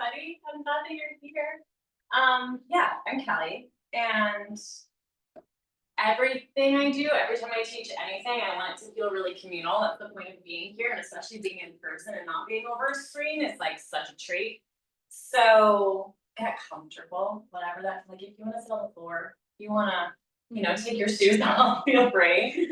everybody. I'm glad that you're here. Yeah, I'm Kelley, and everything I do, every time I teach anything, I want it to feel really communal. That's the point of being here, and especially being in person and not being over a screen is like such a treat. So get comfortable, whatever that, like if you want to sit on the floor, if you want to, take your shoes off, feel free.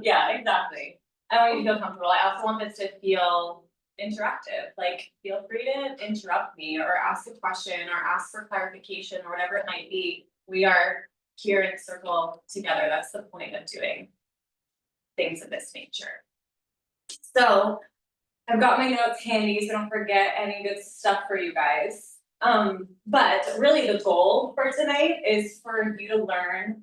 Yeah, exactly. I want you to feel comfortable. I also want this to feel interactive. Like, feel free to interrupt me or ask a question or ask for clarification or whatever it might be. We are here in a circle together. That's the point of doing things of this nature. So I've got my notes handy, so don't forget any good stuff for you guys. But really the goal for tonight is for you to learn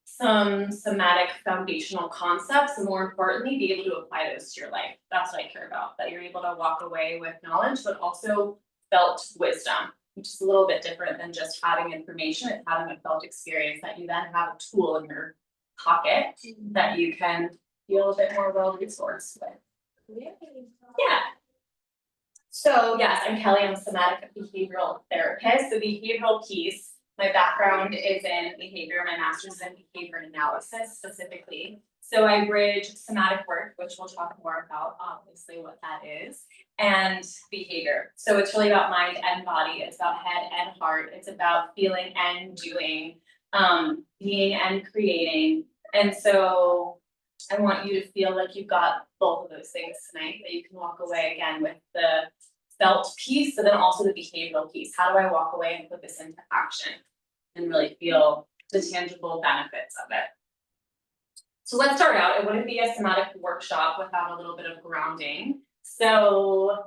some somatic foundational concepts, and more importantly, be able to apply those to your life. That's what I care about, that you're able to walk away with knowledge, but also felt wisdom, which is a little bit different than just having information. It's having a felt experience that you then have a tool in your pocket that you can feel a bit more well-resourced with. Yeah. So yes, I'm Kelley. I'm a somatic behavioral therapist. The behavioral piece, my background is in behavior. My master's is in behavior analysis specifically. So I bridge somatic work, which we'll talk more about, obviously what that is, and behavior. So it's really about mind and body. It's about head and heart. It's about feeling and doing, being and creating. And so I want you to feel like you've got both of those things tonight, that you can walk away again with the felt piece, but then also the behavioral piece. How do I walk away and put this into action and really feel the tangible benefits of it? So let's start out. It wouldn't be a somatic workshop without a little bit of grounding. So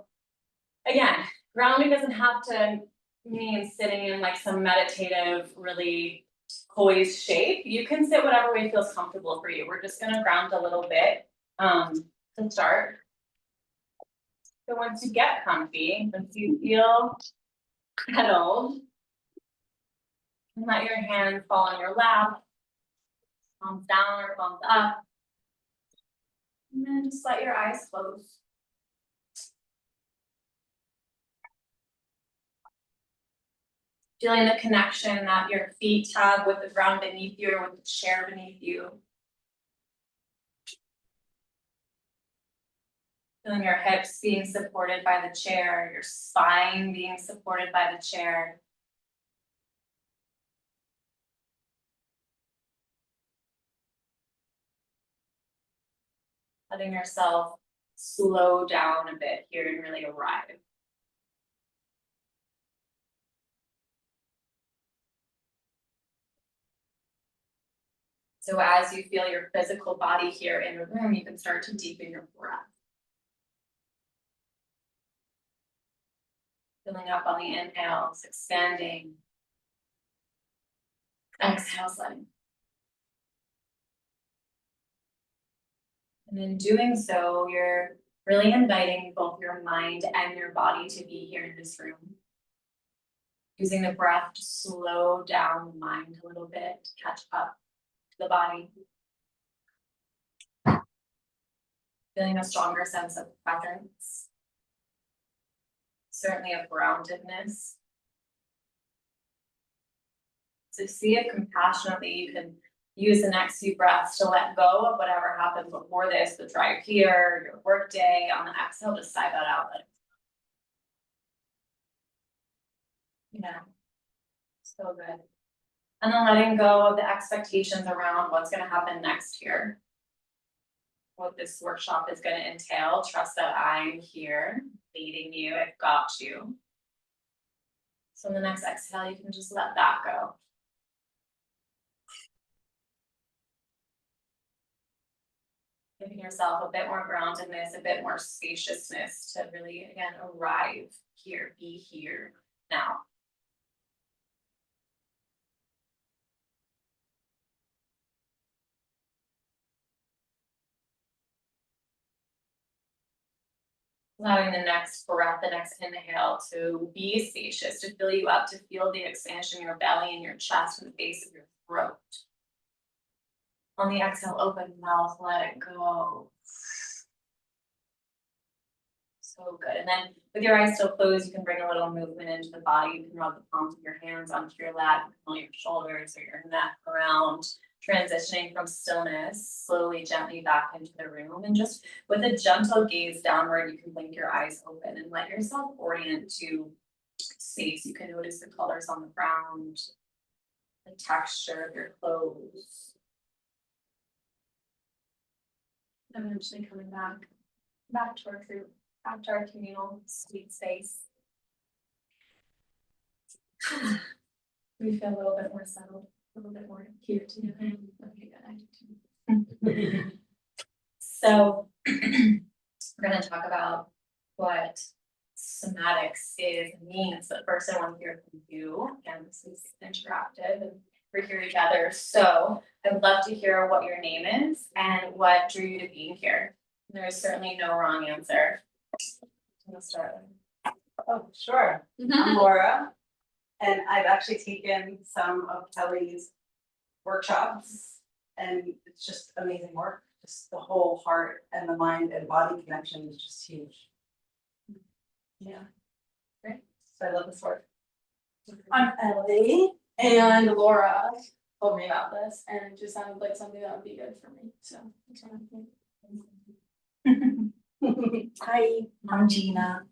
again, grounding doesn't have to mean sitting in like some meditative, really poised shape. You can sit whatever way feels comfortable for you. We're just going to ground a little bit to start. So once you get comfy, once you feel settled, let your hands fall on your lap, palms down or palms up, and then just let your eyes close. Feeling the connection that your feet have with the ground beneath you or with the chair beneath you. Feeling your hips being supported by the chair, your spine being supported by the chair. Letting yourself slow down a bit here and really arrive. So as you feel your physical body here in the room, you can start to deepen your breath. Filling up on the inhales, expanding. Exhales, letting. And in doing so, you're really inviting both your mind and your body to be here in this room. Using the breath to slow down the mind a little bit, to catch up to the body. Feeling a stronger sense of presence. Certainly of groundedness. So see if compassionately you can use the next few breaths to let go of whatever happened before this, the dry fear, your work day. On the exhale, just sigh that out. Yeah, so good. And then letting go of the expectations around what's going to happen next here. What this workshop is going to entail. Trust that I'm here, leading you. I've got you. So in the next exhale, you can just let that go. Giving yourself a bit more groundedness, a bit more spaciousness to really, again, arrive here, be here now. Allowing the next breath, the next inhale to be spacious, to fill you up, to feel the expansion in your belly and your chest and the base of your throat. On the exhale, open mouth, let it go. So good. And then with your eyes still closed, you can bring a little movement into the body. You can rub the palms of your hands onto your lap, on your shoulders or your neck around, transitioning from stillness slowly, gently back into the room. And just with a gentle gaze downward, you can blink your eyes open and let yourself orient to space. You can notice the colors on the ground, the texture of your clothes. Eventually coming back to our group, back to our communal sweet space. We feel a little bit more settled, a little bit more here together. Okay, good, I do too. So we're gonna talk about what somatics is and means, but first I want to hear from you. Again, this is interactive and we're here together. So I would love to hear what your name is and what drew you to being here. There is certainly no wrong answer. We'll start with. Oh, sure. I'm Laura, and I've actually taken some of Kelley's workshops, and it's just amazing work. Just the whole heart and the mind and body connection is just huge. Yeah, great. So I love this work. I'm Ellie, and Laura told me about this, and it just sounded like something that would be good for me, so that's what I'm thinking. Hi, I'm Gina.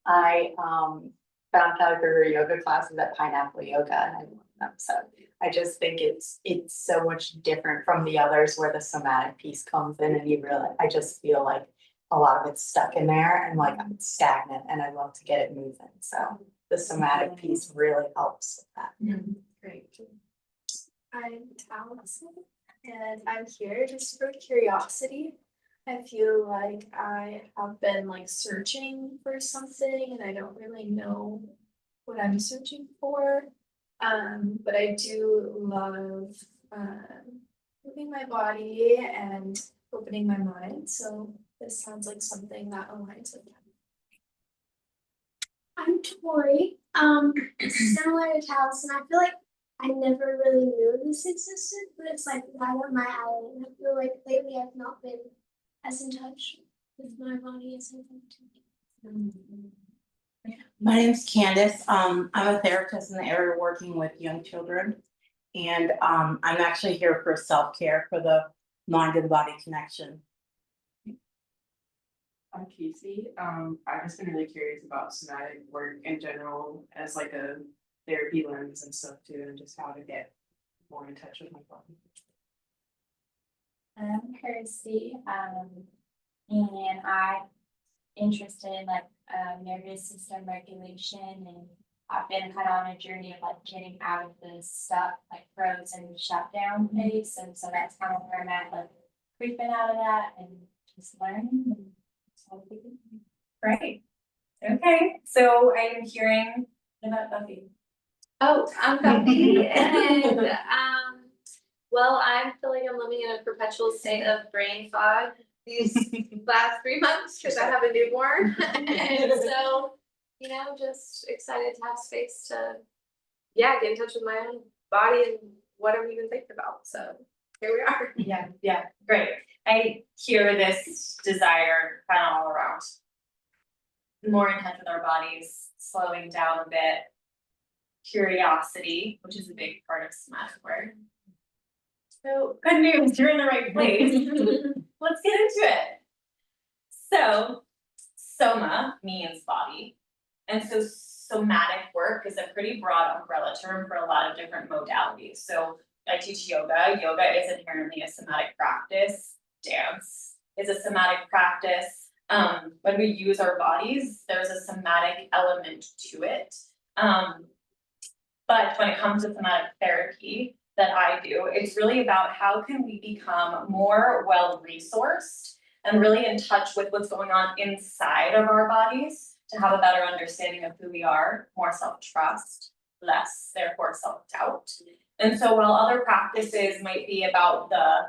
I found Kelley for her yoga classes at Pineapple Yoga, and I love them. So I just think it's so much different from the others where the somatic piece comes in, and you really, I just feel like a lot of it's stuck in there and like it's stagnant, and I love to get it moving. So the somatic piece really helps with that. Great. I'm Allison, and I'm here just for curiosity. I feel like I have been like searching for something and I don't really know what I'm searching for. But I do love moving my body and opening my mind. So this sounds like something that aligns with that. I'm Tori. Similar to Allison, I feel like I never really knew this existed, but it's like right up my alley. And I feel like lately I've not been as in touch with my body as I'd like to be. My name's Candace. I'm a therapist in the area working with young children. And I'm actually here for self-care for the mind and body connection. I'm Casey. I've just been really curious about somatic work in general as like a therapy lens and stuff too, and just how to get more in touch with my body. I'm Kirsty, and I'm interested in like nervous system regulation, and I've been kind of on a journey of like getting out of the stuck, like frozen shutdown phase, and so that's kind of where I'm at, like creeping out of that and just learning. And so Great. Okay, so I'm hearing about Buffy. Oh, I'm Buffy, and well, I feel like I'm living in a perpetual state of brain fog these last 3 months because I have a newborn, and so just excited to have space to, get in touch with my own body and what I'm even thinking about. So here we are. Yeah, great. I hear this desire kind of all around. More in touch with our bodies, slowing down a bit. Curiosity, which is a big part of somatic work. So good news, you're in the right place. Let's get into it. So soma means body. And so somatic work is a pretty broad umbrella term for a lot of different modalities. So I teach yoga. Yoga is inherently a somatic practice. Dance is a somatic practice. When we use our bodies, there's a somatic element to it. But when it comes to somatic therapy that I do, it's really about how can we become more well-resourced and really in touch with what's going on inside of our bodies to have a better understanding of who we are, more self-trust, less, therefore, self-doubt. And so while other practices might be about the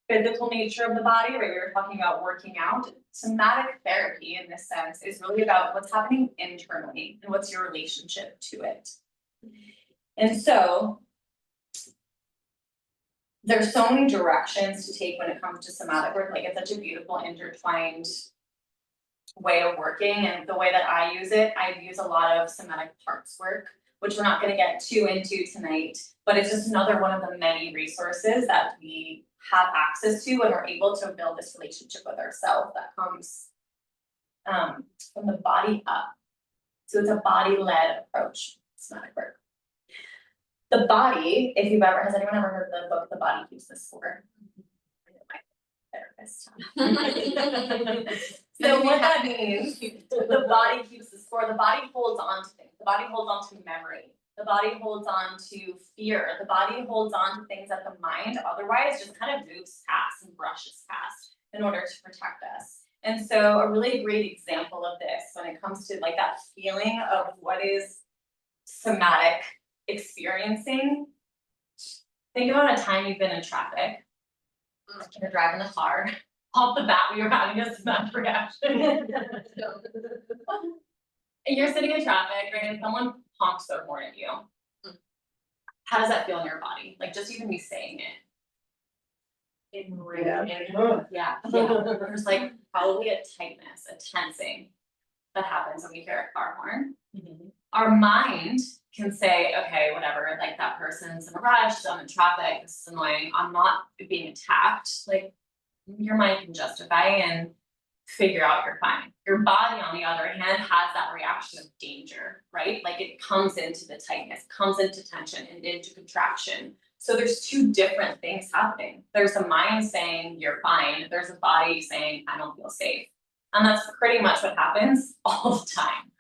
physical nature of the body, right, we were talking about working out, somatic therapy in this sense is really about what's happening internally and what's your relationship to it. And so there's so many directions to take when it comes to somatic work, like it's such a beautiful intertwined way of working, and the way that I use it, I use a lot of somatic parts work, which we're not gonna get too into tonight, but it's just another one of the many resources that we have access to when we're able to build this relationship with ourselves that comes from the body up. So it's a body-led approach, somatic work. The body, if you've ever, has anyone ever heard the book The Body Keeps the Score? Therapist. So what that means, the body keeps the score, the body holds on to things, the body holds on to memory, the body holds on to fear, the body holds on to things that the mind otherwise just kind of moves past and brushes past in order to protect us. And so a really great example of this when it comes to like that feeling of what is somatic experiencing. Think about a time you've been in traffic. You're driving the car, off the bat, we were having a somatic reaction. And you're sitting in traffic, right, and someone honks their horn at you. How does that feel in your body? Like just even me saying it. Yeah. There's like probably a tightness, a tensing that happens when we hear a car horn. Our mind can say, okay, whatever, like that person's in a rush, I'm in traffic, this is annoying, I'm not being attacked. Like your mind can justify and figure out you're fine. Your body, on the other hand, has that reaction of danger, right? Like it comes into the tightness, comes into tension and into contraction. So there's two different things happening. There's a mind saying you're fine, there's a body saying I don't feel safe. And that's pretty much what happens all the time.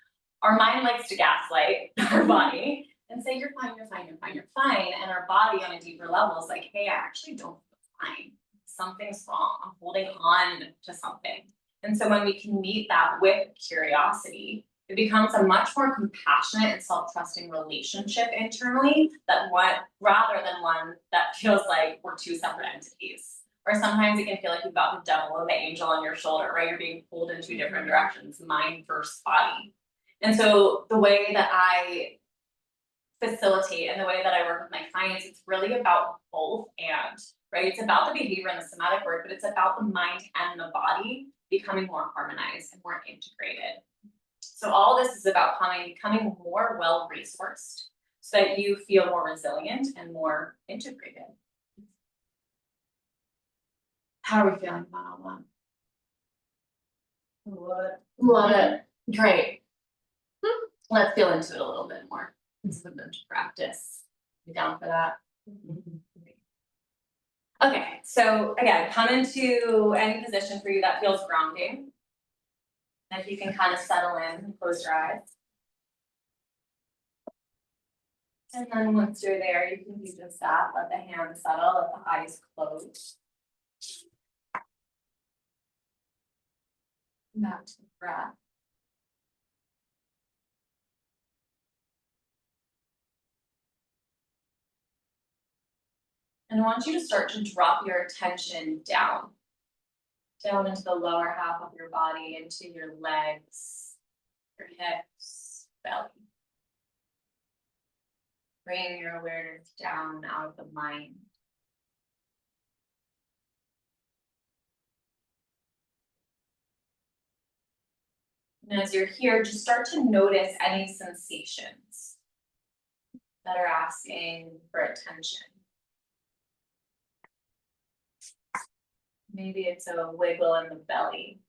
Our mind likes to gaslight our body and say, you're fine, you're fine, you're fine, you're fine. And our body on a deeper level is like, hey, I actually don't feel fine. Something's wrong. I'm holding on to something. And so when we can meet that with curiosity, it becomes a much more compassionate and self-trusting relationship internally rather than one that feels like we're two separate entities. Or sometimes it can feel like you've got the devil and the angel on your shoulder, right? You're being pulled in two different directions, mind versus body. And so the way that I facilitate and the way that I work with my clients, it's really about both and, right? It's about the behavior and the somatic work, but it's about the mind and the body becoming more harmonized and more integrated. So all this is about becoming more well-resourced so that you feel more resilient and more integrated. How are we feeling about all that? Love it. Great. Let's feel into it a little bit more. Let's put into practice. You down for that? Okay, so again, come into any position for you that feels grounding. And if you can kind of settle in and close your eyes. And then once you're there, you can do just that. Let the hands settle, let the eyes close. Back to the breath. And I want you to start to drop your attention down into the lower half of your body, into your legs, your hips, belly. Bring your awareness down out of the mind. And as you're here, just start to notice any sensations that are asking for attention. Maybe it's a wiggle in the belly,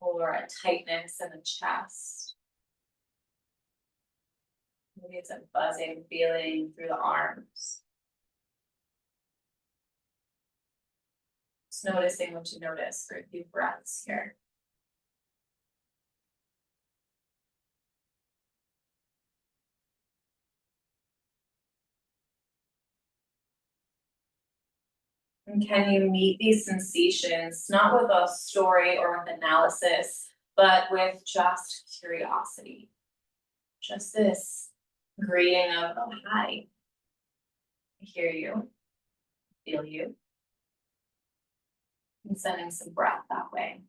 or a tightness in the chest. Maybe it's a buzzing feeling through the arms. Just noticing what you notice for a few breaths here. And can you meet these sensations, not with a story or with analysis, but with just curiosity? Just this greeting of, oh, hi. I hear you, feel you. And sending some breath that way.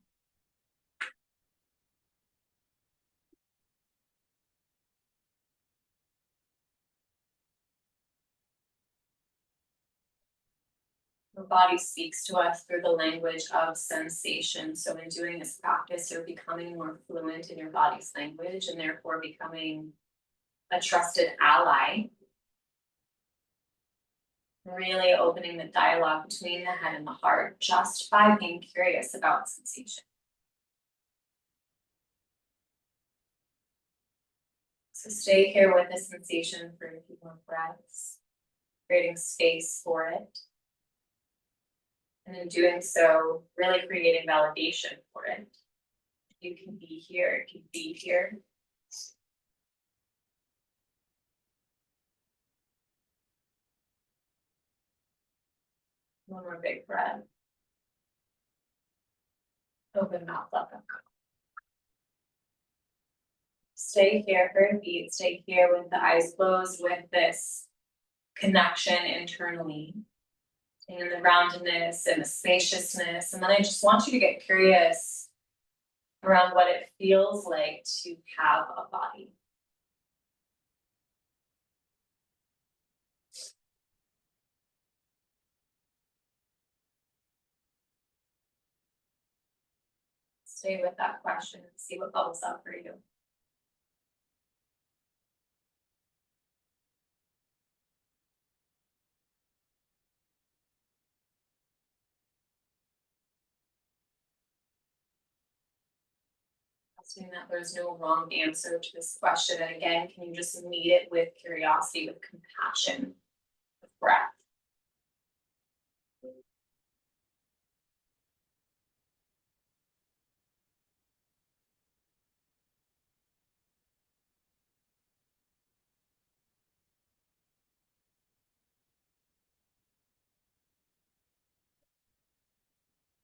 Our body speaks to us through the language of sensation. So in doing this practice, you're becoming more fluent in your body's language and therefore becoming a trusted ally. Really opening the dialogue between the head and the heart just by being curious about sensation. So stay here with the sensation for a few more breaths, creating space for it. And in doing so, really creating validation for it. You can be here, you can be here. One more big breath. Open mouth up and go. Stay here for a beat, stay here with the eyes closed with this connection internally. And the roundedness and the spaciousness. And then I just want you to get curious around what it feels like to have a body. Stay with that question and see what bubbles up for you. Assuming that there's no wrong answer to this question. And again, can you just meet it with curiosity, with compassion, with breath?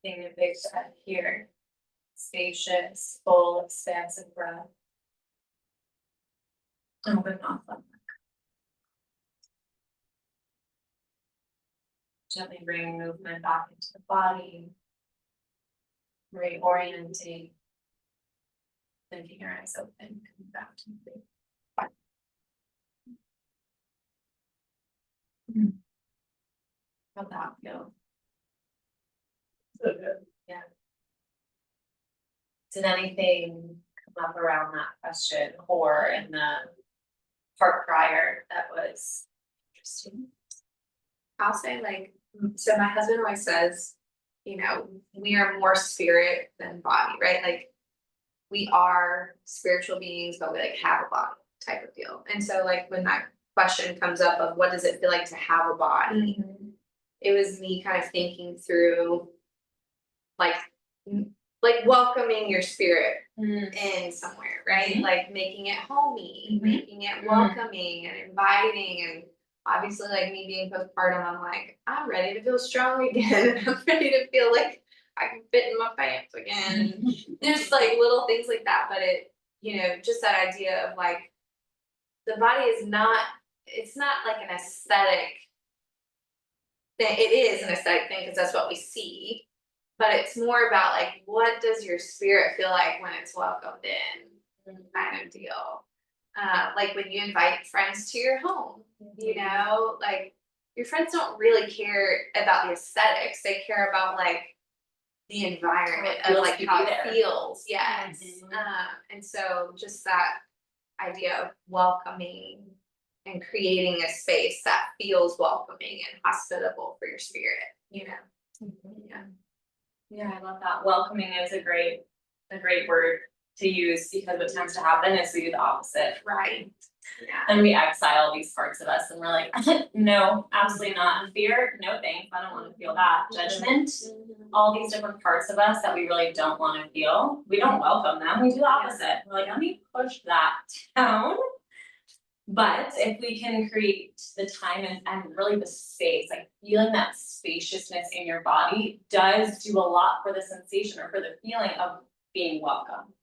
Taking a big breath here. Spacious, full, expansive breath. Open mouth up. Gently bringing movement back into the body. Reorienting. Then keep your eyes open, coming back to the how'd that feel? So good. Yeah. Did anything come up around that question or in the part prior that was interesting? I'll say like, so my husband always says, you know, we are more spirit than body, right? Like we are spiritual beings, but we like have a body type of deal. And so like when that question comes up of what does it feel like to have a body, it was me kind of thinking through like welcoming your spirit in somewhere, right? Like making it homey, making it welcoming and inviting. And obviously like me being postpartum, I'm like, I'm ready to feel strong again. I'm ready to feel like I can fit in my pants again. And there's like little things like that, but it, you know, just that idea of like the body is not, it's not like an aesthetic thing. It is an aesthetic thing because that's what we see. But it's more about like, what does your spirit feel like when it's welcomed in, kind of deal. Like when you invite friends to your home, you know, like your friends don't really care about the aesthetics. They care about like the environment of like how it feels. Yes. And so just that idea of welcoming and creating a space that feels welcoming and hospitable for your spirit, you know. Yeah. Yeah, I love that. Welcoming is a great word to use because what tends to happen is we do the opposite. Right. Yeah. And we exile these parts of us and we're like, no, absolutely not. Fear, no thanks, I don't want to feel that. Judgment, all these different parts of us that we really don't want to feel, we don't welcome them, we do the opposite. We're like, let me push that down. But if we can create the time and really the space, like feeling that spaciousness in your body does do a lot for the sensation or for the feeling of being welcome,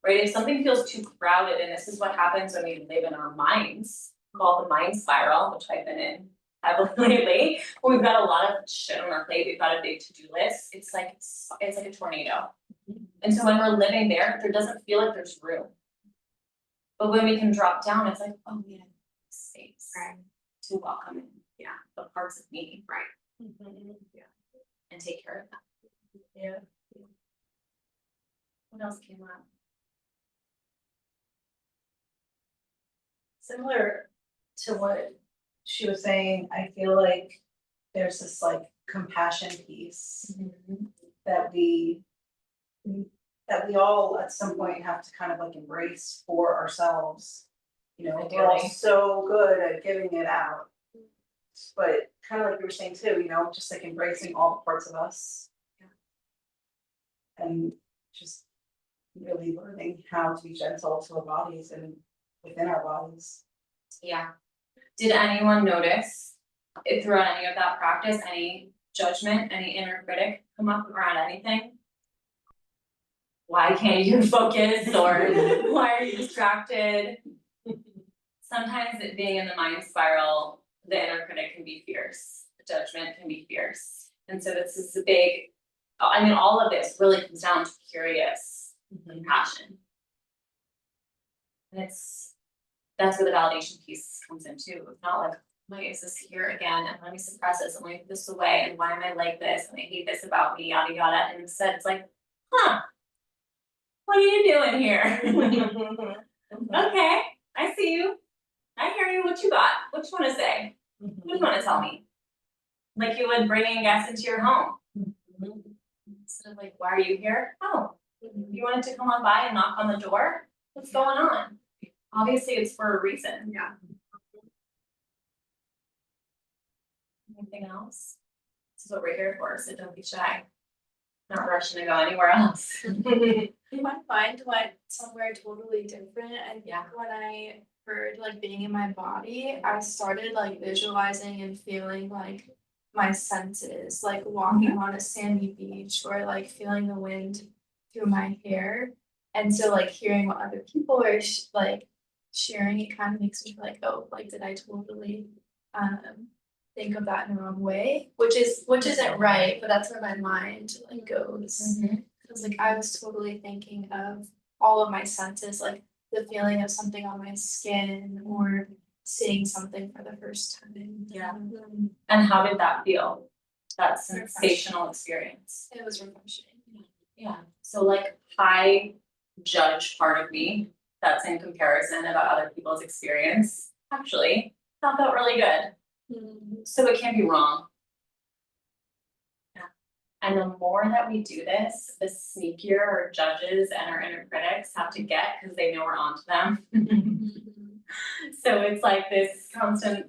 right? If something feels too crowded, and this is what happens when we live in our minds, called the mind spiral, which I've been in heavily lately. When we've got a lot of shit on our plate, we've got a big to-do list. It's like a tornado. And so when we're living there doesn't feel like there's room. But when we can drop down, it's like, oh, we have space to welcome in, the parts of me. Right. and take care of them. Yeah. What else came up? Similar to what she was saying, I feel like there's this like compassion piece that we all at some point have to kind of like embrace for ourselves. You know, we're all Ideally. so good at giving it out. But kind of like you were saying too, you know, just like embracing all the parts of us. And just really learning how to be gentle to our bodies and within our bodies. Yeah. Did anyone notice throughout any of that practice, any judgment, any inner critic come up around anything? Why can't you focus, or why are you distracted? Sometimes it being in the mind spiral, the inner critic can be fierce, the judgment can be fierce. And so this is a big, I mean, all of this really comes down to curious compassion. And that's where the validation piece comes in too. It's not like, why is this here again? And let me suppress this and let me put this away. And why am I like this? And I hate this about me, yada yada. And instead it's like, huh, what are you doing here? Okay, I see you. I hear you. What you got? What you want to say? What do you want to tell me? Like you would bringing guests into your home. Instead of like, why are you here? Oh, you wanted to come on by and knock on the door? What's going on? Obviously, it's for a reason. Yeah. Anything else? This is what we're here for, so don't be shy. Not rushing to go anywhere else. My mind went somewhere totally different. I think Yeah. when I heard like being in my body, I started like visualizing and feeling like my senses, like walking on a sandy beach or like feeling the wind through my hair. And so like hearing what other people are like sharing, it kind of makes me feel like, oh, like did I totally think of that in the wrong way? Which isn't right, but that's where my mind like goes. Cause like I was totally thinking of all of my senses, like the feeling of something on my skin or seeing something for the first time. Yeah. And how did that feel? That sensational experience. It was refreshing. Yeah. So like high judge part of me that's in comparison about other people's experience, actually, that felt really good. So it can't be wrong. Yeah. And the more that we do this, the sneakier our judges and our inner critics have to get because they know we're onto them. So it's like this constant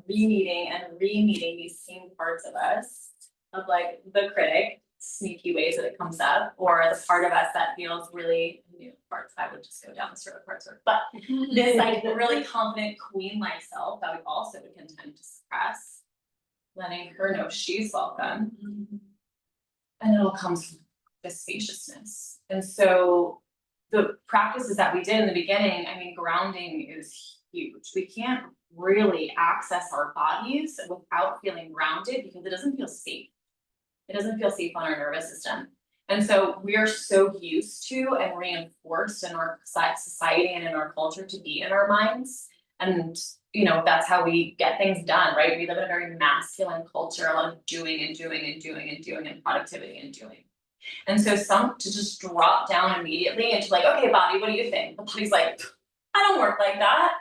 re-meeting and re-meeting these same parts of us, of like the critic, sneaky ways that it comes up, or the part of us that feels really new parts. I would just go down this road parts, but this like really confident queen-like self that we also would contend to suppress, letting her know she's welcome. And it all comes from the spaciousness. And so the practices that we did in the beginning, I mean, grounding is huge. We can't really access our bodies without feeling grounded because it doesn't feel safe. It doesn't feel safe on our nervous system. And so we are so used to and reinforced in our society and in our culture to be in our minds. And, you know, that's how we get things done, right? We live in a very masculine culture, a lot of doing and doing and doing and doing and productivity and doing. And so to just drop down immediately into like, okay, body, what do you think? The body's like, I don't work like that.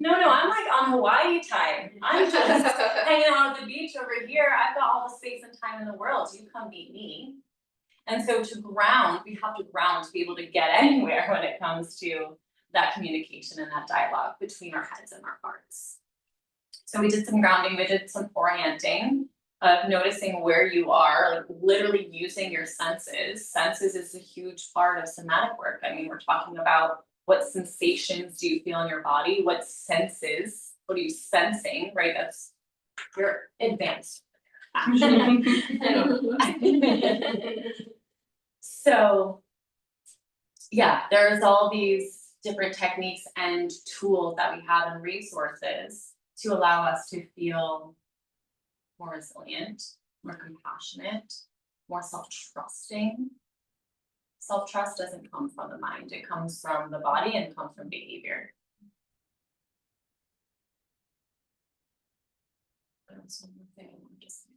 No, I'm like on Hawaii time. I'm just hanging out at the beach over here. I've got all the space and time in the world. You come meet me. And so to ground, we have to ground to be able to get anywhere when it comes to that communication and that dialogue between our heads and our hearts. So we did some grounding, we did some orienting of noticing where you are, like literally using your senses. Senses is a huge part of somatic work. I mean, we're talking about what sensations do you feel in your body? What senses? What are you sensing? Right? That's your advanced. So, yeah, there's all these different techniques and tools that we have and resources to allow us to feel more resilient, more compassionate, more self-trusting. Self-trust doesn't come from the mind, it comes from the body and comes from behavior. That's one more thing I wanted to say.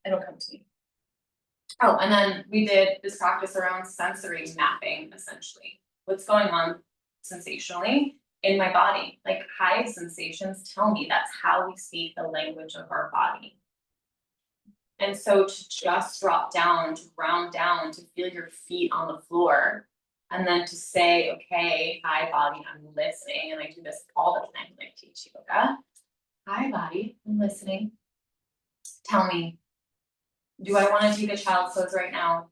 it'll come to me. Oh, and then we did this practice around sensory mapping, essentially. What's going on sensationally in my body? Like high sensations tell me that's how we speak the language of our body. And so to just drop down, to ground down, to feel your feet on the floor, and then to say, okay, hi body, I'm listening. And I do this all the time when I teach yoga. Hi body, I'm listening. Tell me, do I want to take a child's pose right now?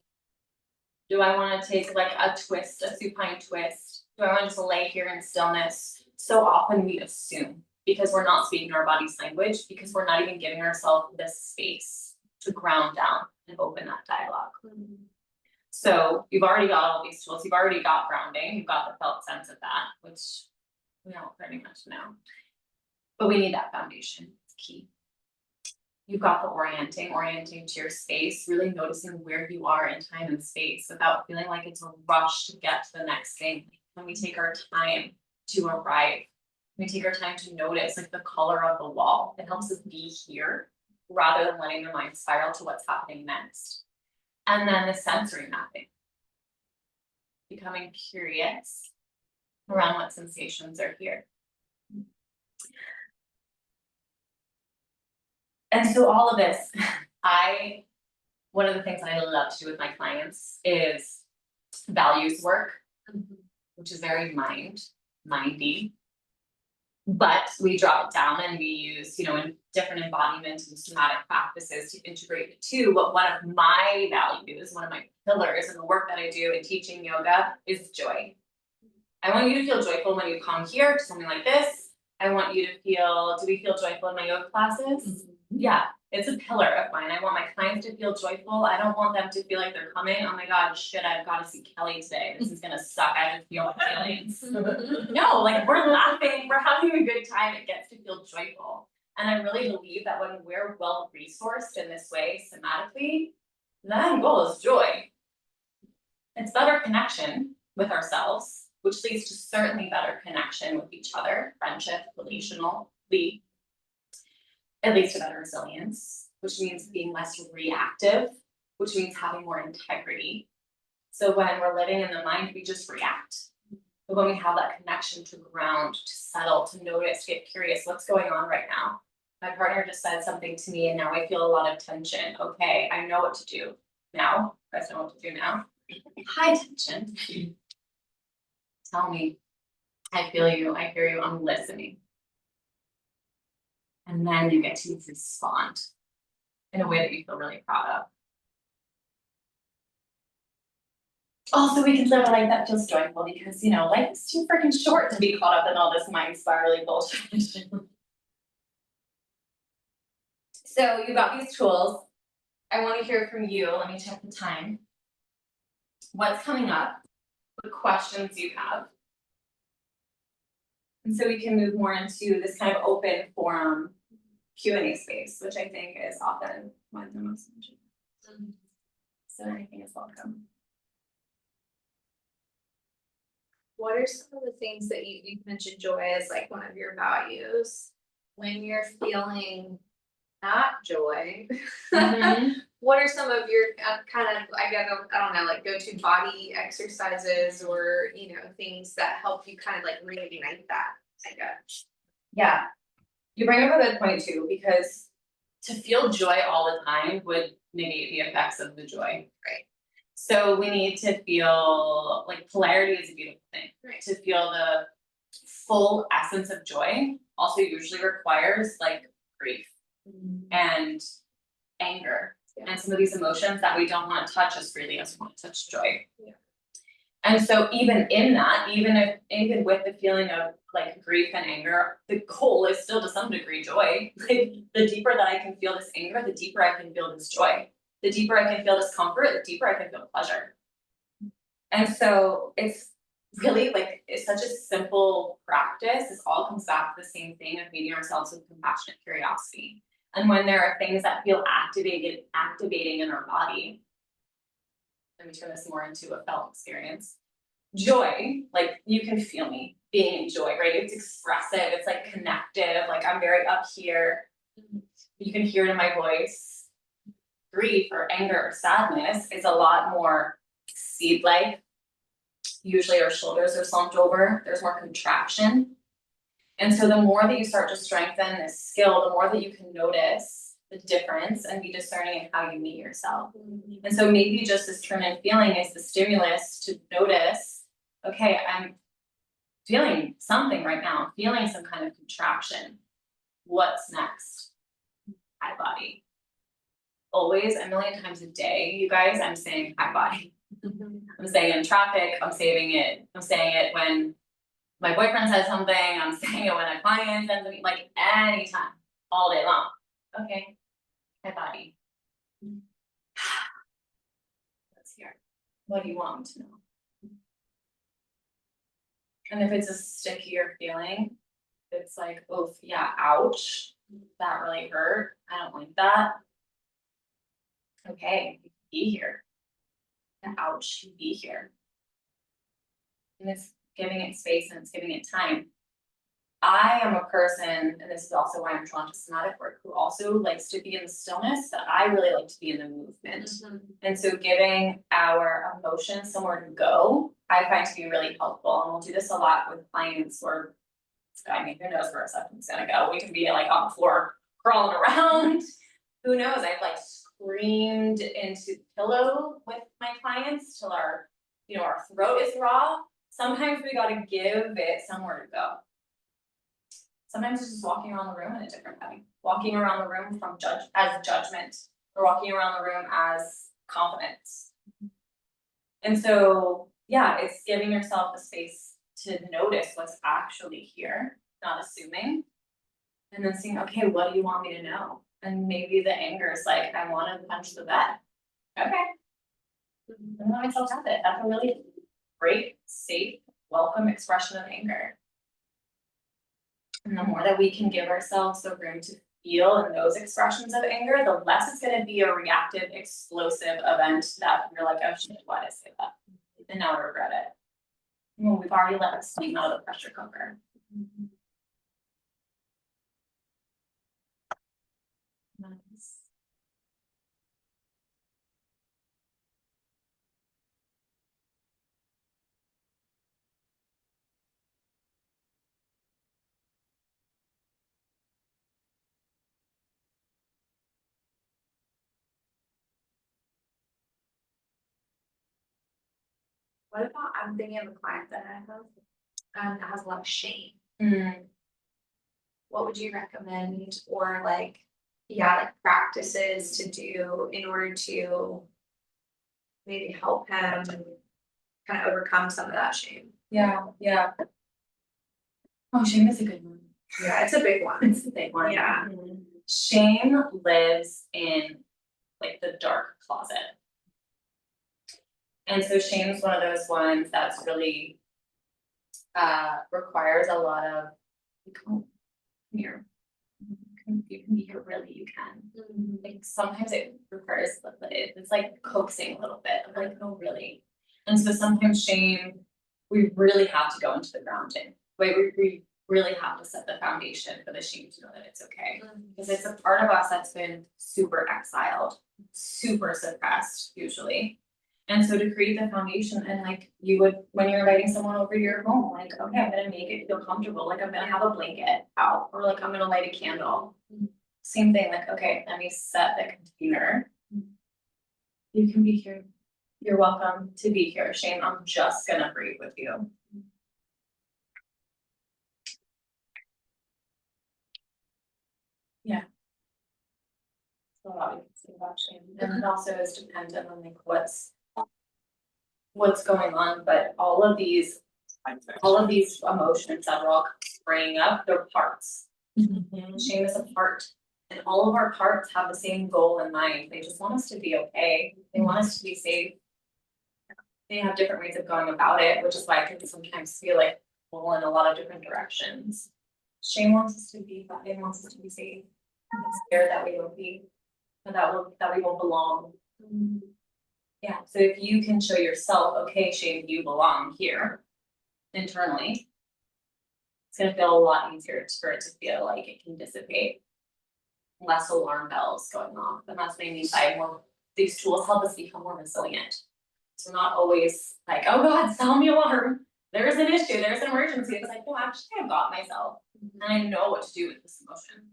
Do I want to take like a twist, a supine twist? Do I want to just lay here in stillness? So often we assume because we're not speaking our body's language, because we're not even giving ourselves this space to ground down and open that dialogue. So you've already got all these tools, you've already got grounding, you've got the felt sense of that, which we all pretty much know. But we need that foundation, it's key. You've got the orienting to your space, really noticing where you are in time and space without feeling like it's a rush to get to the next thing. When we take our time to arrive, we take our time to notice like the color of the wall, it helps us be here rather than letting the mind spiral to what's happening next. And then the sensory mapping, becoming curious around what sensations are here. And so all of this, one of the things I love to do with my clients is values work, which is very mindy. But we drop it down and we use, in different embodiment and somatic practices to integrate the two. But one of my values, one of my pillars in the work that I do in teaching yoga is joy. I want you to feel joyful when you come here to something like this. I want you to feel, do we feel joyful in my yoga classes? Yeah, it's a pillar of mine. I want my clients to feel joyful. I don't want them to feel like they're coming, oh my God, shit, I've got to see Kelley today. This is gonna suck. I have to feel my feelings. No, like we're laughing, we're having a good time. It gets to feel joyful. And I really believe that when we're well resourced in this way, somatically, the end goal is joy. It's better connection with ourselves, which leads to certainly better connection with each other, friendship, relationally. It leads to better resilience, which means being less reactive, which means having more integrity. So when we're living in the mind, we just react. But when we have that connection to ground, to settle, to notice, get curious, what's going on right now? My partner just said something to me and now I feel a lot of tension. Okay, I know what to do now. You guys know what to do now. Hi, tension. Tell me, I feel you, I hear you, I'm listening. And then you get to respond in a way that you feel really proud of. Also, we can live a life that feels joyful because, life is too freaking short to be caught up in all this mind spiraling bullshit. So you got these tools. I want to hear from you. Let me check the time. What's coming up? What questions you have? And so we can move more into this kind of open forum Q&A space, which I think is often one of the most interesting. So anything is welcome. What are some of the things that you mentioned joy as like one of your values? When you're feeling not joy, what are some of your kind of, I don't know, like go-to body exercises or, things that help you kind of like reignite that, I guess? Yeah, you bring up a good point too, because to feel joy all the time would negate the effects of the joy. Right. So we need to feel like polarity is a beautiful thing. Right. To feel the full essence of joy also usually requires like grief and anger and some of these emotions that we don't want to touch as freely as we want to touch joy. Yeah. And so even in that, even with the feeling of like grief and anger, the goal is still to some degree joy. Like the deeper that I can feel this anger, the deeper I can feel this joy. The deeper I can feel discomfort, the deeper I can feel pleasure. And so it's really like, it's such a simple practice. It all comes back to the same thing of meeting ourselves with compassionate curiosity. And when there are things that feel activating in our body, let me turn this more into a felt experience. Joy, like you can feel me being in joy, right? It's expressive, it's like connective, like I'm very up here. You can hear it in my voice. grief or anger or sadness is a lot more seed-like. Usually our shoulders are slumped over, there's more contraction. And so the more that you start to strengthen this skill, the more that you can notice the difference and be discerning in how you meet yourself. And so maybe just this turn in feeling is the stimulus to notice, okay, I'm feeling something right now, I'm feeling some kind of contraction. What's next? Hi body. Always, a million times a day, you guys, I'm saying hi body. I'm saying it in traffic, I'm saying it when my boyfriend says something, I'm saying it when a client says something, like anytime, all day long. Okay, hi body. Let's hear. What do you want to know? And if it's a stickier feeling, it's like, oh yeah, ouch, that really hurt. I don't like that. Okay, be here. And ouch, be here. And it's giving it space and it's giving it time. I am a person, and this is also why I'm drawn to somatic work, who also likes to be in the stillness, but I really like to be in the movement. And so giving our emotions somewhere to go, I find to be really helpful. And we'll do this a lot with clients or, I mean, who knows where a second's gonna go. We can be like on the floor crawling around. Who knows? I've like screamed into pillow with my clients till our throat is raw. Sometimes we gotta give it somewhere to go. Sometimes it's just walking around the room in a different way. Walking around the room from judgment, or walking around the room as confidence. And so, yeah, it's giving yourself the space to notice what's actually here, not assuming. And then seeing, okay, what do you want me to know? And maybe the anger is like, I want to punch the bed. Okay. And let myself have it. That's a really great, safe, welcome expression of anger. And the more that we can give ourselves the room to feel in those expressions of anger, the less it's going to be a reactive, explosive event that you're like, oh shit, why did I say that? And now I regret it. Well, we've already let it steam out of the pressure cooker. Nice. What about, I'm thinking of a client that I have, that has a lot of shame. What would you recommend, or like, yeah, like practices to do in order to maybe help him kind of overcome some of that shame? Yeah. Oh, shame is a good one. Yeah, it's a big one. It's a big one. Yeah. Shame lives in like the dark closet. And so shame is one of those ones that's really requires a lot of, come here. You can be here, really, you can. Like sometimes it requires, it's like coaxing a little bit, of like, oh really? And so sometimes shame, we really have to go into the grounding. We really have to set the foundation for the shame to know that it's okay. Because it's a part of us that's been super exiled, super suppressed usually. And so to create the foundation, and like you would, when you're inviting someone over to your home, like, okay, I'm gonna make it feel comfortable, like I'm gonna have a blanket out, or like I'm gonna light a candle. Same thing, like, okay, let me set the container. You can be here. You're welcome to be here, Shane. I'm just gonna breathe with you. Yeah. So a lot we can say about shame. And it also is dependent on like what's going on, but all of these emotions that are all spraying up, they're parts. Shame is a part, and all of our parts have the same goal in mind. They just want us to be okay. They want us to be safe. They have different ways of going about it, which is why I can sometimes feel like pull in a lot of different directions. Shame wants us to be fine, it wants us to be safe. It's scared that we won't be, and that we won't belong. Yeah, so if you can show yourself, okay, shame, you belong here internally, it's gonna feel a lot easier for it to feel like it can dissipate. less alarm bells going off, and that's what I mean by more, these tools help us become more resilient. So not always like, oh God, sound the alarm, there's an issue, there's an emergency, it's like, no, actually I've got myself, and I know what to do with this emotion.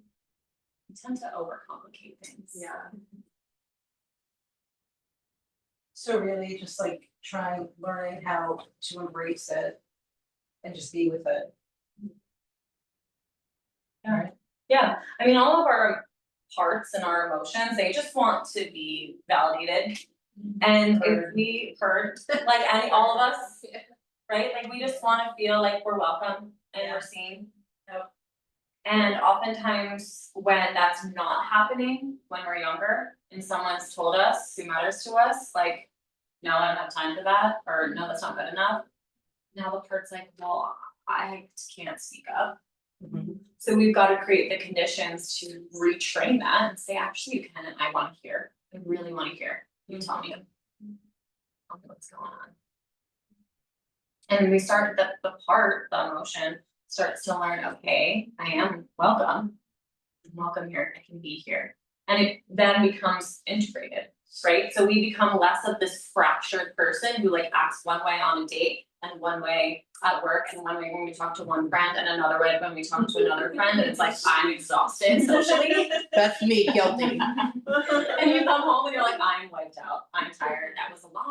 We tend to overcomplicate things. Yeah. So really just like learning how to embrace it and just be with it. Yeah, I mean, all of our parts and our emotions, they just want to be validated. And if we hurt, like all of us, right, like we just wanna feel like we're welcome and we're seen. Yep. And oftentimes when that's not happening, when we're younger, and someone's told us who matters to us, like, no, I don't have time for that, or no, that's not good enough. Now the part's like, well, I just can't speak up. So we've got to create the conditions to retrain that and say, actually, you can, and I want to hear. I really want to hear. You tell me. Tell me what's going on. And we start the emotion starts to learn, okay, I am welcome. I'm welcome here, I can be here. And it then becomes integrated, right? So we become less of this fractured person who like acts one way on a date and one way at work and one way when we talk to one friend and another way when we talk to another friend, and it's like, I'm exhausted socially. That's me, guilty. And you come home and you're like, I'm wiped out, I'm tired, that was a lot.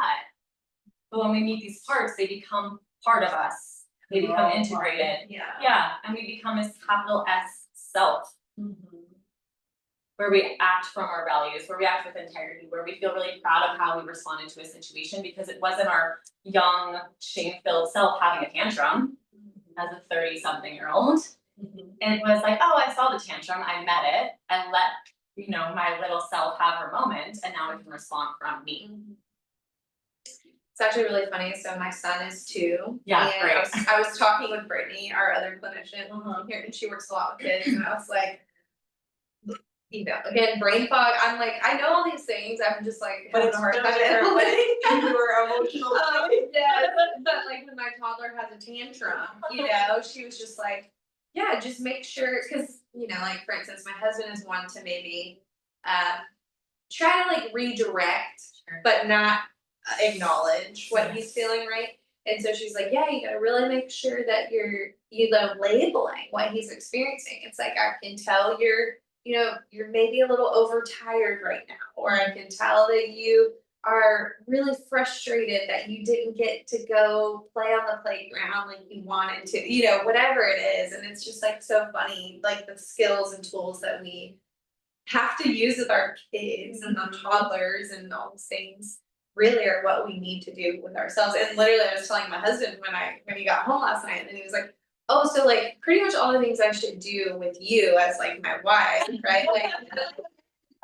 But when we meet these parts, they become part of us, they become integrated. Yeah, and we become this capital S self. Where we act from our values, where we act with integrity, where we feel really proud of how we responded to a situation because it wasn't our young, shame-filled self having a tantrum as a 30-something-year-old. It was like, oh, I saw the tantrum, I met it, I let my little self have her moment, and now I can respond from me. It's actually really funny, so my son is 2. Yeah, and great. I was talking with Brittany, our other clinician here, and she works a lot with kids, and I was like, again, brain fog, I'm like, I know all these things, I'm just like, But having it's a hard so time different when implementing. you were emotional. Yeah, but like when my toddler has a tantrum, she was just like, yeah, just make sure, cause like for instance, my husband is one to maybe try to like redirect, but not acknowledge what he's feeling, right? And so she's like, yeah, you gotta really make sure that you're labeling what he's experiencing. It's like, I can tell you're maybe a little overtired right now, or I can tell that you are really frustrated that you didn't get to go play on the playground like you wanted to, whatever it is. And it's just like so funny, like the skills and tools that we have to use with our kids and the toddlers and all those things really are what we need to do with ourselves. And literally I was telling my husband when he got home last night, and he was like, oh, so like pretty much all the things I should do with you as like my wife, right? Like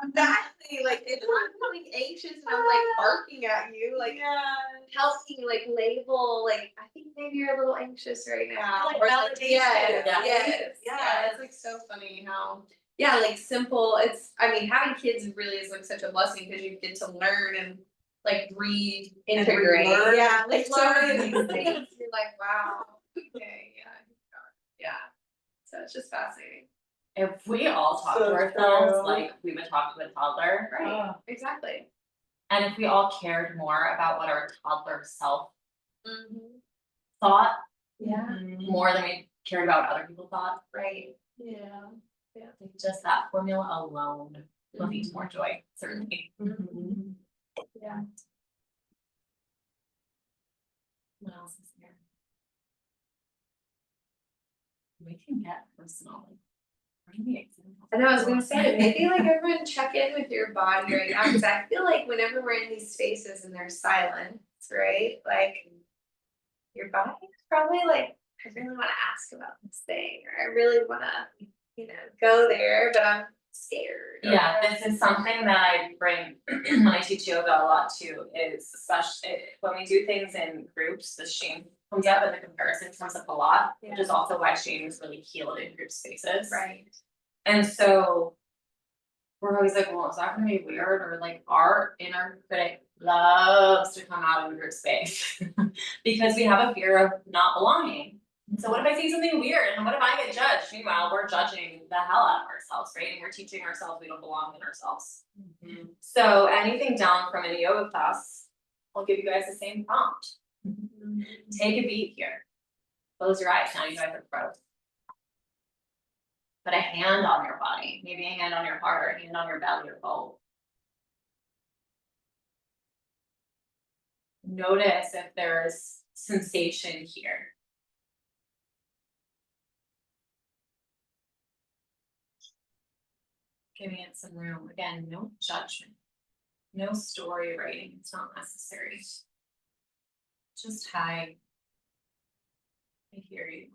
exactly, like if I'm feeling anxious and I'm like barking at you, like help me like label, like I think maybe you're a little anxious right now. Like or validation. Yes. Yeah. It's like so funny how like simple, having kids really is like such a blessing because you get to learn and like reintegrate. relearn. Yeah, like so Learn. many of these things. You're like, wow, okay, yeah. So it's just fascinating. If we all talk to So ourselves true. like we would talk to a toddler, Right, exactly. and if we all cared more about what our toddler self Mm-hmm. thought, Yeah, more than we cared about what other people thought, right. Yeah. like just that formula alone will lead to more joy, certainly. Yeah. What else is here? We can get personal. Like, bring the example. I know, I was gonna say, maybe like everyone check in with your body right now, because I feel like whenever we're in these spaces and there's silence, right? Like your body's probably like, I really wanna ask about this thing, or I really wanna, go there, but I'm scared. Yeah, this is something that I bring when I teach yoga a lot too, is especially when we do things in groups, the shame comes up and the comparison comes up a lot, which is also why shame is really healed in group spaces. Right. And so we're always like, well, is that gonna be weird? Or like our inner critic loves to come out in a group space because we have a fear of not belonging. So what if I say something weird and what if I get judged? Meanwhile, we're judging the hell out of ourselves, right? And we're teaching ourselves we don't belong in ourselves. So anything down from any yoga class, I'll give you guys the same prompt. Take a beat here. Close your eyes, now you guys are frozen. Put a hand on your body, maybe a hand on your heart, or a hand on your belly or both. Notice if there's sensation here. Giving it some room. Again, no judgment. No story writing, it's not necessary. Just hi. I hear you.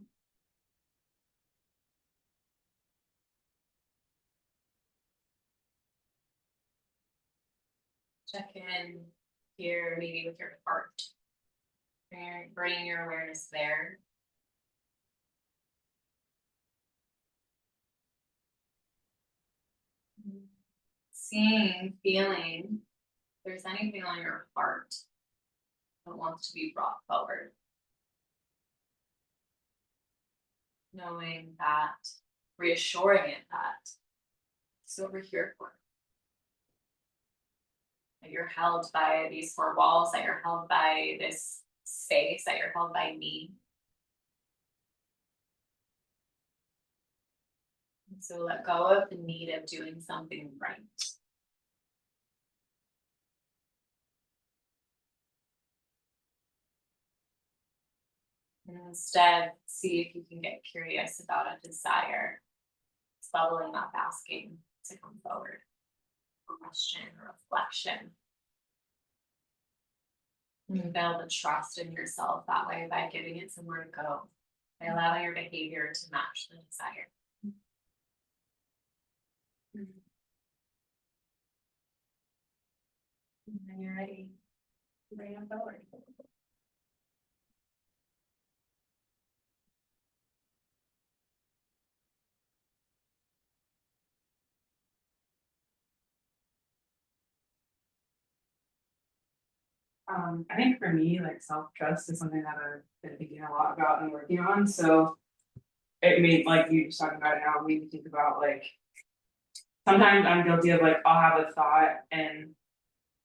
Check in here, maybe with your heart. Bringing your awareness there. Seeing, feeling, if there's anything on your heart that wants to be brought forward. Knowing that, reassuring it that it's what we're here for. That you're held by these four walls, that you're held by this space, that you're held by me. And so let go of the need of doing something right. And instead, see if you can get curious about a desire. It's bubbling up, asking to come forward. Question or reflection. And you build a trust in yourself that way by giving it somewhere to go, by allowing your behavior to match the desire. And when you're ready, bring it forward. I think for me, like self-trust is something that I've been thinking a lot about and working on, so. It made, like you just talking about it now, made me think about like. Sometimes I'm guilty of like, I'll have a thought and.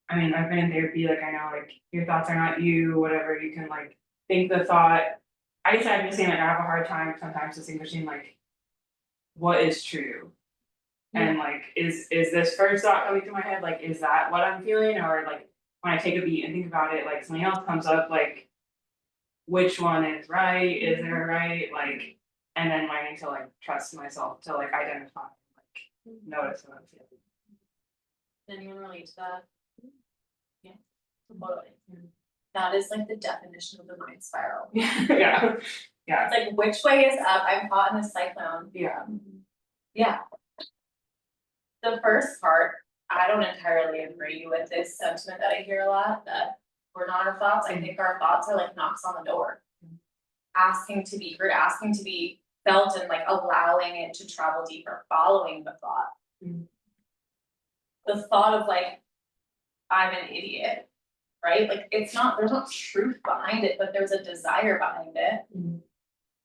I mean, I've been in therapy, like I know like your thoughts are not you, whatever, you can like think the thought. I guess I'm just saying like I have a hard time sometimes distinguishing like. What is true? And like, is this first thought coming to my head, like, is that what I'm feeling, or like, when I take a beat and think about it, like something else comes up, like. Which one is right, is there a right, like, and then learning to like trust myself to like identify, like, notice what I'm feeling. Anyone relate to that? Yeah, totally. That is like the definition of the mind spiral. Yeah, yeah, It's like, which way is up? I'm caught in a cyclone. yeah. Yeah. The first part, I don't entirely agree with this sentiment that I hear a lot, that we're not our thoughts. I think our thoughts are like knocks on the door. Asking to be heard, asking to be felt, and like allowing it to travel deeper, following the thought. The thought of like, I'm an idiot, right? Like it's not, there's not truth behind it, but there's a desire behind it.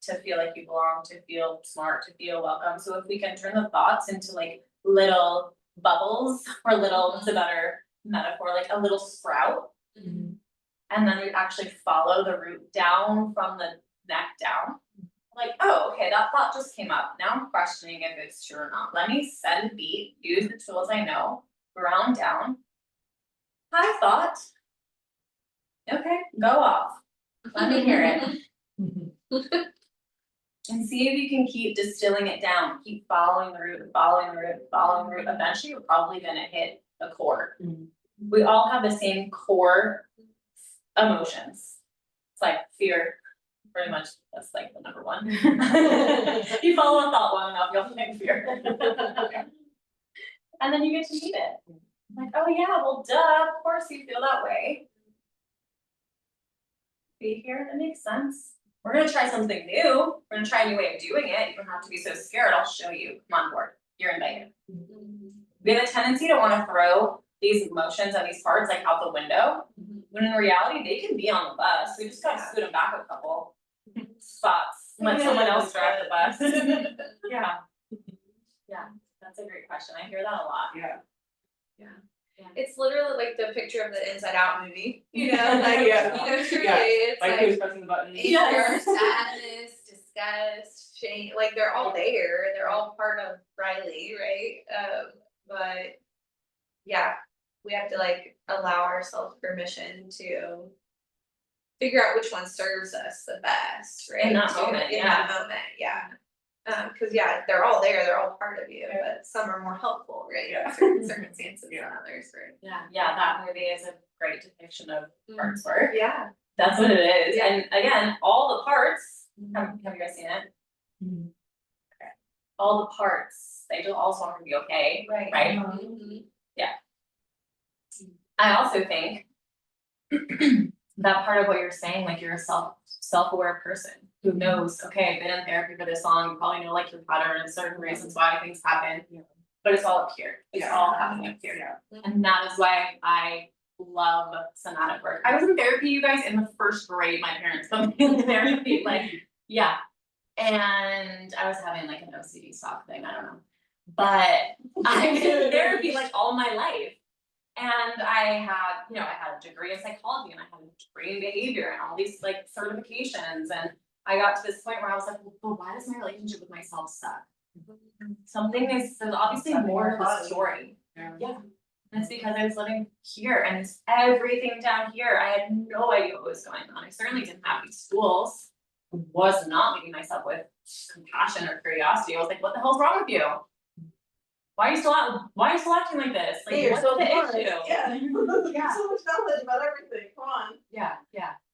To feel like you belong, to feel smart, to feel welcome. So if we can turn the thoughts into like little bubbles, or little, what's a better metaphor, like a little sprout. And then you actually follow the root down from the neck down. Like, oh, okay, that thought just came up. Now I'm questioning if it's true or not. Let me set a beat, use the tools I know, ground down. Hi, thought. Okay, go off. Let me hear it. And see if you can keep distilling it down, keep following the root, following the root, following the root. Eventually, you're probably gonna hit a core. We all have the same core emotions. It's like fear, pretty much, that's like the number one. You follow a thought long enough, you'll think fear. And then you get to meet it. Like, oh yeah, well duh, of course you feel that way. Be here, that makes sense. We're gonna try something new. We're gonna try a new way of doing it. You don't have to be so scared, I'll show you. Come on board, you're invited. We have a tendency to wanna throw these emotions and these parts like out the window. When in reality, they can be on the bus. We just gotta scoot them back a couple spots. let someone else drive the bus. Yeah. Yeah, that's a great question. I hear that a lot. Yeah. It's literally like the picture of the Inside Out movie, you know, like, Yeah. you know, truly, Yeah. it's Like like who's pressing the button? anger, sadness, disgust, shame, like they're all there, they're all part of Riley, right? But yeah, we have to like allow ourselves permission to figure out which one serves us the best, right? In that To- moment, in that moment, yeah. Cause yeah, they're all there, they're all part of you, but some are more helpful, right? Yeah. In certain circumstances than Yeah. others, right? Yeah, that movie is a great depiction of parts work. Yeah. That's what it is. Yeah. And again, all the parts, have you guys seen it? Mhm. Okay. All the parts, they do also have to be okay, Right. right? Mhm. I also think that part of what you're saying, like you're a self-aware person who knows, okay, I've been in therapy for this long, you probably know like your pattern and certain reasons why things happen. But it's all up here. It's Yeah. all happening up here. Yeah. And that is why I love somatic work. I was in therapy, you guys, in the first grade. My parents put me in therapy, like, yeah. And I was having like an OCD stop thing, I don't know. But I was in therapy like all my life. And I had, you know, I had a degree in psychology and I had a degree in behavior and all these like certifications. And I got to this point where I was like, well, why does my relationship with myself suck? Something is, there's obviously more to the story. Yeah. And it's because I was living here and it's everything down here. I had no idea what was going on. I certainly didn't have these tools. I was not meeting myself with compassion or curiosity. I was like, what the hell's wrong with you? Why are you still acting like this? Like, Hey, you're what's so the smart. issue? Yeah. Yeah. So much knowledge about everything, come on. Yeah.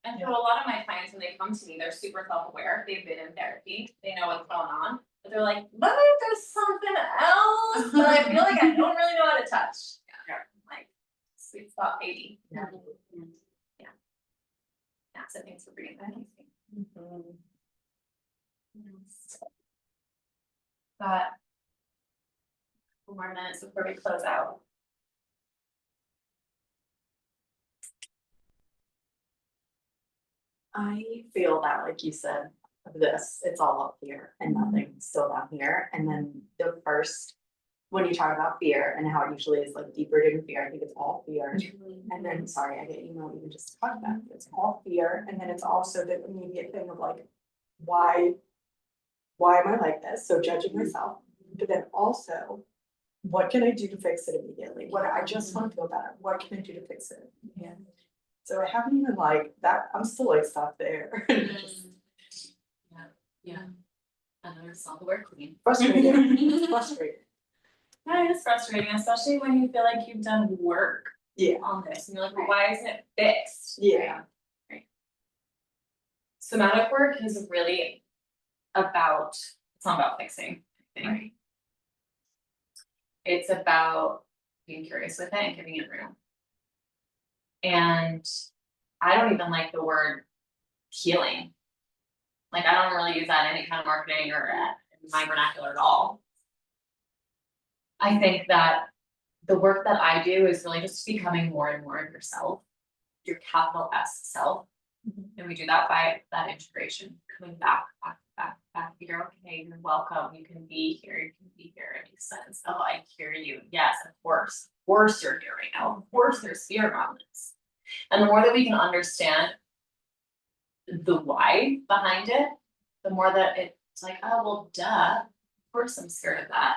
And so a lot of my clients, when they come to me, they're super self-aware. They've been in therapy. They know what's going on. But they're like, but there's something else that I feel like I don't really know how to touch. Yeah. Like, sweet spot baby. Yeah. So thanks for bringing that up. Got 4 more minutes before we close out. I feel that, like you said, of this, it's all up here and nothing's still down here. And then the first, when you talk about fear and how it usually is like deep rooted fear, I think it's all fear. And then, sorry, I get email even just to talk about it. It's all fear. And then it's also the immediate thing of like, why am I like this? So judging myself, but then also, what can I do to fix it immediately? What, I just want to feel better. What can I do to fix it? Yeah. So I haven't even like that, I'm still like stuck there. Yeah. Another self-aware queen. Frustrating, frustrating. Yeah, it's frustrating, especially when you feel like you've done work Yeah, on this and you're like, well, why isn't it fixed? yeah. Somatic work is really about, it's not about fixing, I think. Right. It's about being curious with it and giving it room. And I don't even like the word healing. Like, I don't really use that in any kind of marketing or in my vernacular at all. I think that the work that I do is really just becoming more and more of yourself, your capital S self. And we do that by that integration, coming back. You're okay, you're welcome, you can be here, it makes sense. Oh, I hear you. Yes, of course you're here right now. Of course there's fear around this. And the more that we can understand the why behind it, the more that it's like, oh, well, duh, of course I'm scared of that.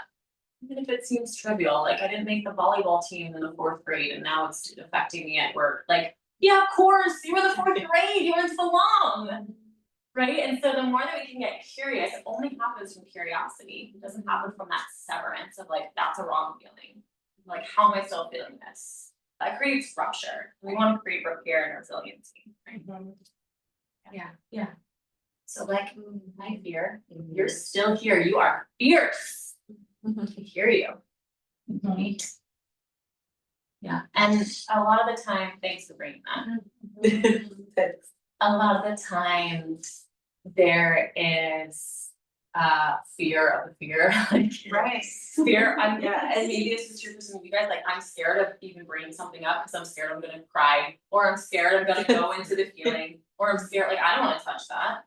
Even if it seems trivial, like I didn't make the volleyball team in the 4th grade and now it's affecting me at work. Like, yeah, of course, you were the 4th grade, you went so long. Right? And so the more that we can get curious, it only happens from curiosity. It doesn't happen from that severance of like, that's a wrong feeling. Like, how am I still feeling this? That creates rupture. We want to create repair and resiliency. Right? Yeah. So like my fear, you're still here. You are fierce. I hear you. Yeah. And a lot of the time, thanks for bringing that. A lot of the times there is fear of the fear. Like, Right. fear, and maybe this is true for some of you guys, like I'm scared of even bringing something up because I'm scared I'm gonna cry, or I'm scared I'm gonna go into the feeling, or I'm scared, like I don't wanna touch that.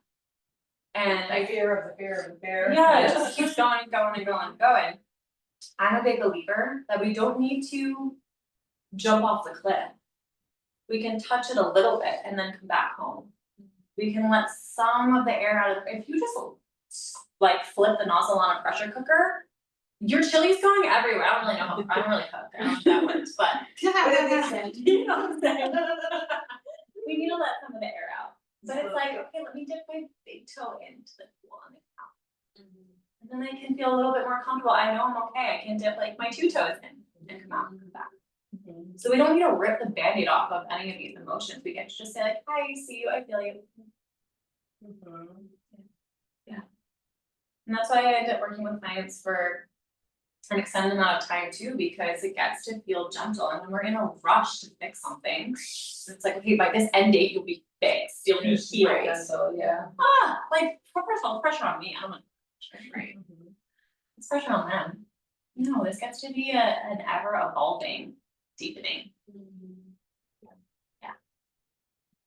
And I fear of the fear of the fear. yeah, it just keeps going and going and going and going. I'm a big believer that we don't need to jump off the cliff. We can touch it a little bit and then come back home. We can let some of the air out of, if you just like flip the nozzle on a pressure cooker, your chili's going everywhere. I don't really know how, I don't really cook, I don't know if that works, but you know what I'm saying? We need to let some of the air out. But it's like, okay, let me dip my big toe into the pool and out. And then I can feel a little bit more comfortable. I know I'm okay. I can dip like my 2 toes in and come out and come back. So we don't need to rip the Band-Aid off of any of these emotions. We get to just say like, hi, I see you, I feel you. Yeah. And that's why I end up working with clients for an extended amount of time too, because it gets to feel gentle. And when we're in a rush to fix something, it's like, okay, by this end date, you'll be fixed, you'll be healed. So, yeah. Like, first of all, pressure on me, I don't want pressure, right? It's pressure on them. No, this gets to be an ever evolving, deepening. Yeah.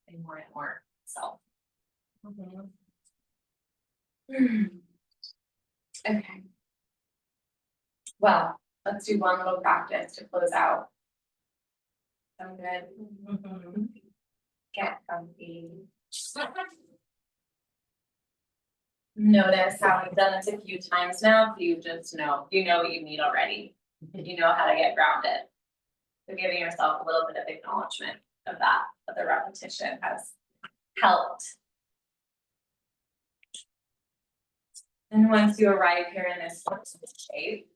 And more self. Okay. Well, let's do one little practice to close out. Sound good? Get comfy. Notice how I've done this a few times now. You just know, you know what you need already. You know how to get grounded. So giving yourself a little bit of acknowledgement of that, but the repetition has helped. And once you arrive here in this shape,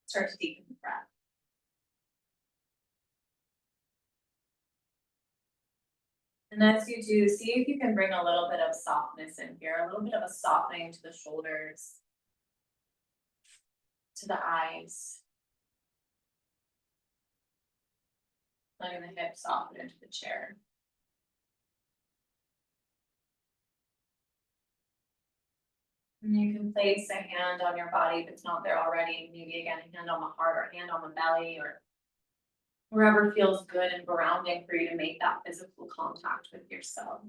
start to deepen the breath. And as you do, see if you can bring a little bit of softness in here, a little bit of a softening to the shoulders, to the eyes. Letting the hips soften into the chair. And you can place a hand on your body if it's not there already, maybe again, a hand on the heart or a hand on the belly or wherever feels good and grounding for you to make that physical contact with yourself.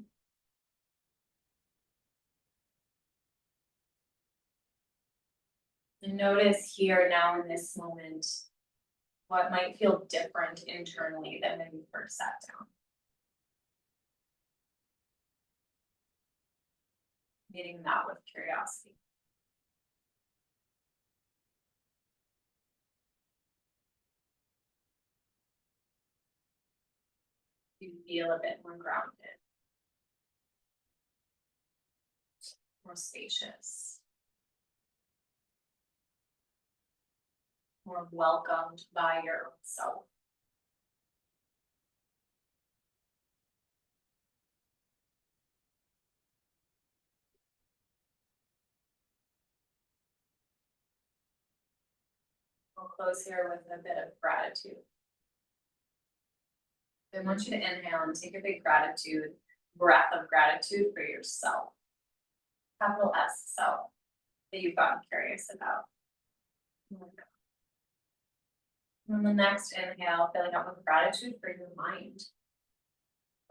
And notice here now in this moment, what might feel different internally than when you first sat down. Meeting that with curiosity. You feel a bit more grounded, more spacious, more welcomed by your own self. We'll close here with a bit of gratitude. I want you to inhale and take a big gratitude, breath of gratitude for yourself. Capital S, self, that you've gotten curious about. And the next inhale, filling up with gratitude for your mind.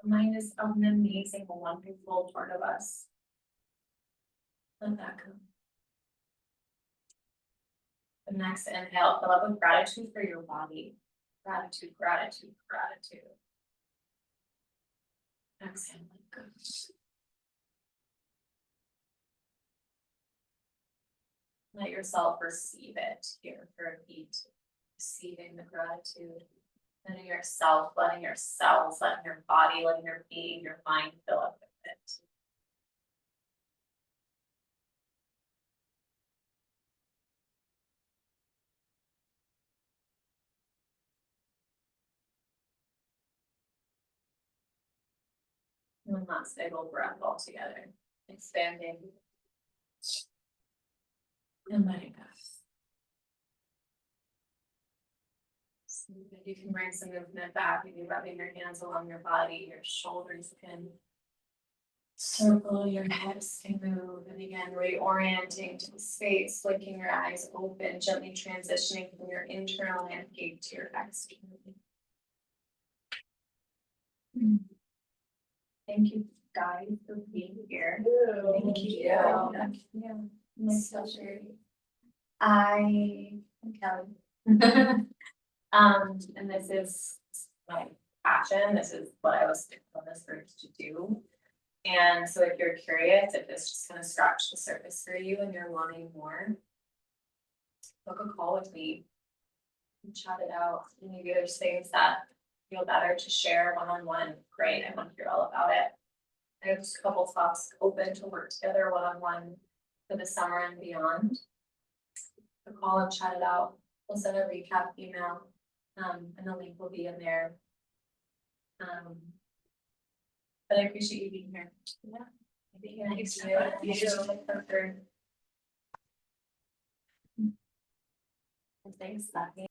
The mind is an amazing, wonderful part of us. Let that go. The next inhale, fill up with gratitude for your body. Gratitude, gratitude, gratitude. Exhale, let go. Let yourself receive it here for a beat. Receiving the gratitude. Letting yourself, letting your cells, letting your body, letting your being, your mind fill up with it. One last big old breath all together. Expanding. And letting go. So you can bring some movement back. You can be rubbing your hands along your body, your shoulders can circle, your hips can move, and again, reorienting to the space, flicking your eyes open, gently transitioning from your internal landscape to your external. Thank you, guys for being here. Thank you. Yeah. My pleasure. I am Kelley. And this is my passion, this is what I was picked on this earth to do. And so if you're curious, if it's just gonna scratch the surface for you and you're wanting more, book a call with me. And chat it out, and maybe there's things that feel better to share one-on-one, great, I want to hear all about it. I have just a couple spots open to work together one-on-one for the summer and beyond. A call and chat it out, we'll send a recap email, and the link will be in there. But I appreciate you being here. Yeah. Thanks so Thank much. you. Thanks, Stephanie.